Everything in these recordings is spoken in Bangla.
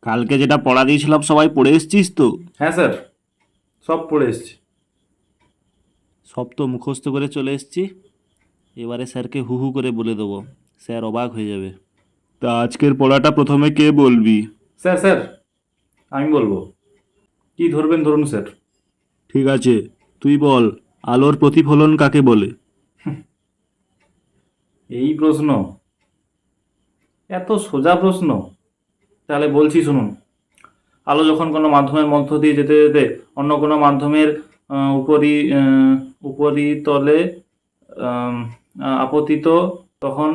কালকে যেটা পড়া দিয়েছিলাম সবাই পড়ে এসছিস তো? হ্যাঁ স্যার, সব পড়ে এসেছি। সব তো মুখস্থ করে চলে এসছি। এবারে স্যারকে হু হু করে বলে দেবো, স্যার অবাক হয়ে যাবে। তা আজকের পড়াটা প্রথমে কে বলবি? স্যার স্যার, আমি বলবো। কি ধরবেন ধরুন স্যার। ঠিক আছে, তুই বল, আলোর প্রতিফলন কাকে বলে? এই প্রশ্ন, এত সোজা প্রশ্ন। তাহলে বলছি শুনুন। আলো যখন কোনো মাধ্যমের মধ্য দিয়ে যেতে যেতে অন্য কোনো মাধ্যমের উপরিতলে আম, আপতিত, তখন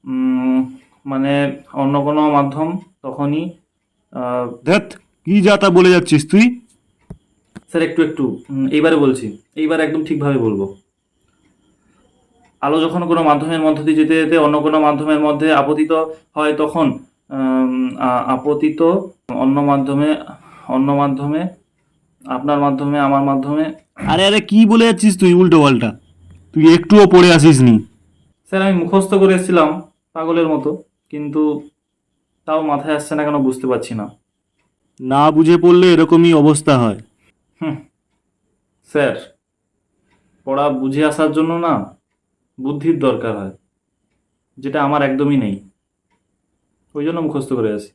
উম, মানে অন্য কোনো মাধ্যম তখনই আহ, ধ্যাত, কি যা তা বলে যাচ্ছিস তুই? স্যার একটু একটু এইবারে বলছি। এইবার একদম ঠিকভাবে বলবো। আলো যখন কোনো মাধ্যমের মধ্য দিয়ে যেতে যেতে অন্য কোনো মাধ্যমের মধ্যে আপতিত হয় তখন আপতিত অন্য মাধ্যমে, অন্য মাধ্যমে, আপনার মাধ্যমে, আমার মাধ্যমে। আরে আরে, কি বলে যাচ্ছিস তুই উল্টো পাল্টা? তুই একটুও পড়ে আসিসনি। স্যার আমি মুখস্থ করে এসেছিলাম পাগলের মতো, কিন্তু তাও মাথায় আসছে না কেন বুঝতে পারছি না। না বুঝে পড়লে এরকমই অবস্থা হয়। হুম, স্যার, পড়া বুঝে আসার জন্য না বুদ্ধির দরকার হয়, যেটা আমার একদমই নেই। ওই জন্য মুখস্থ করে আসি।